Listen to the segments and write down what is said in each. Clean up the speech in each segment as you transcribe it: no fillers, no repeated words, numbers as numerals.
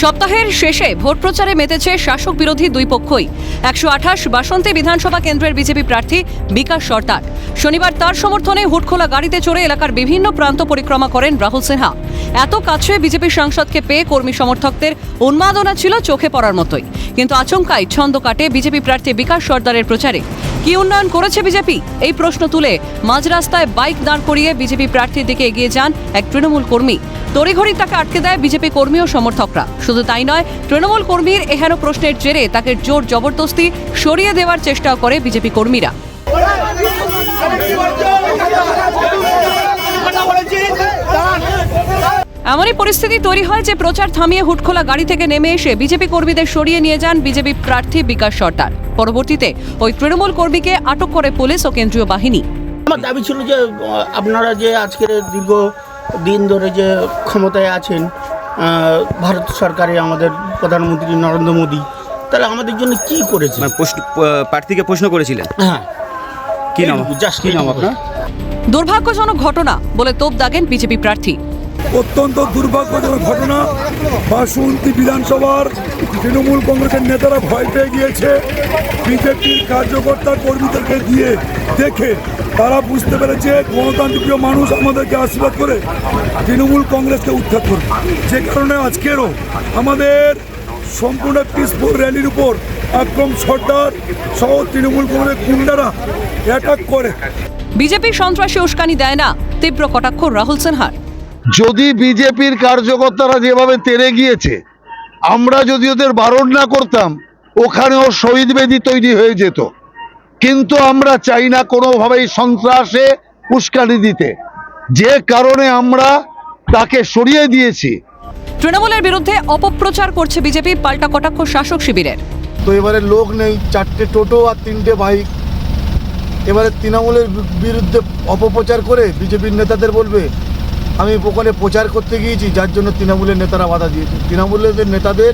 সপ্তাহের শেষে ভোট প্রচারে মেতেছে শাসক বিরোধী দুই পক্ষই। 128 বাসন্তী বিধানসভা কেন্দ্রের বিজেপি প্রার্থী বিকাশ সর্দার শনিবার তার সমর্থনে হুটখোলা গাড়িতে চড়ে এলাকার বিভিন্ন প্রান্ত পরিক্রমা করেন রাহুল সিনহা। এত কাছে বিজেপি সাংসদকে পেয়ে কর্মী সমর্থকদের উন্মাদনা ছিল চোখে পড়ার মতোই। কিন্তু আচমকাই ছন্দ কাটে বিজেপি প্রার্থী বিকাশ সর্দারের প্রচারে। কি উন্নয়ন করেছে বিজেপি, এই প্রশ্ন তুলে মাঝ রাস্তায় বাইক দাঁড় করিয়ে বিজেপি প্রার্থীর দিকে এগিয়ে যান এক তৃণমূল কর্মী। তড়িঘড়ি তাকে আটকে দেয় বিজেপি কর্মী ও সমর্থকরা। শুধু তাই নয়, তৃণমূল কর্মীর এহেন প্রশ্নের জেরে তাকে জোর জবরদস্তি সরিয়ে দেওয়ার চেষ্টাও করে বিজেপি কর্মীরা। এমনই পরিস্থিতি তৈরি হয় যে প্রচার থামিয়ে হুটখোলা গাড়ি থেকে নেমে এসে বিজেপি কর্মীদের সরিয়ে নিয়ে যান বিজেপি প্রার্থী বিকাশ সর্দার। পরবর্তীতে ওই তৃণমূল কর্মীকে আটক করে পুলিশ ও কেন্দ্রীয় বাহিনী। আমার দাবি ছিল যে আপনারা যে আজকের দীর্ঘ দিন ধরে যে ক্ষমতায় আছেন ভারত সরকারে আমাদের প্রধানমন্ত্রী নরেন্দ্র মোদী, তাহলে আমাদের জন্য কি করেছে? প্রার্থীকে প্রশ্ন করেছিলেন। হ্যাঁ, কি নাম আপনার? দুর্ভাগ্যজনক ঘটনা বলে তোপ দাগেন বিজেপি প্রার্থী। অত্যন্ত দুর্ভাগ্যজনক ঘটনা। বাসন্তী বিধানসভার তৃণমূল কংগ্রেসের নেতারা ভয় পেয়ে গিয়েছে। বিজেপির কার্যকর্তা কর্মীদেরকে দিয়ে দেখে তারা বুঝতে পেরেছে গণতান্ত্রিক মানুষ আমাদেরকে আশীর্বাদ করে তৃণমূল কংগ্রেসকে উৎখাত করে। যে কারণে আজকেরও আমাদের সম্পূর্ণ পিসফুল র্যালির উপর আকরম সর্দার সহ তৃণমূল কংগ্রেসের গুন্ডারা অ্যাটাক করে। বিজেপি সন্ত্রাসী উস্কানি দেয় না, তীব্র কটাক্ষ রাহুল সিনহার। যদি বিজেপির কার্যকর্তারা যেভাবে তেড়ে গিয়েছে, আমরা যদি ওদের বারণ না করতাম, ওখানেও শহীদ বেদি তৈরি হয়ে যেত। কিন্তু আমরা চাই না কোনোভাবেই সন্ত্রাসে উস্কানি দিতে, যে কারণে আমরা তাকে সরিয়ে দিয়েছি। তৃণমূলের বিরুদ্ধে অপপ্রচার করছে বিজেপি, পাল্টা কটাক্ষ শাসক শিবিরের। তো এবারে লোক নেই, 4টে টোটো আর 3টে বাইক। এবারে তৃণমূলের বিরুদ্ধে অপপ্রচার করে বিজেপির নেতাদের বলবে আমি ওখানে প্রচার করতে গিয়েছি, যার জন্য তৃণমূলের নেতারা বাধা দিয়েছে। তৃণমূলের নেতাদের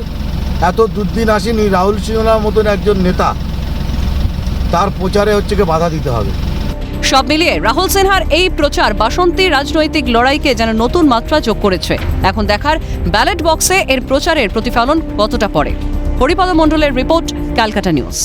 এত দুর্দিন আসেনি। রাহুল সিনহার মতন একজন নেতা, তার প্রচারে হচ্ছে কি বাধা দিতে হবে। সব মিলিয়ে রাহুল সিনহার এই প্রচার বাসন্তী রাজনৈতিক লড়াইকে যেন নতুন মাত্রা যোগ করেছে। এখন দেখার ব্যালট বক্সে এর প্রচারের প্রতিফলন কতটা পড়ে। হরিপদ মণ্ডলের রিপোর্ট, ক্যালকাটা নিউজ।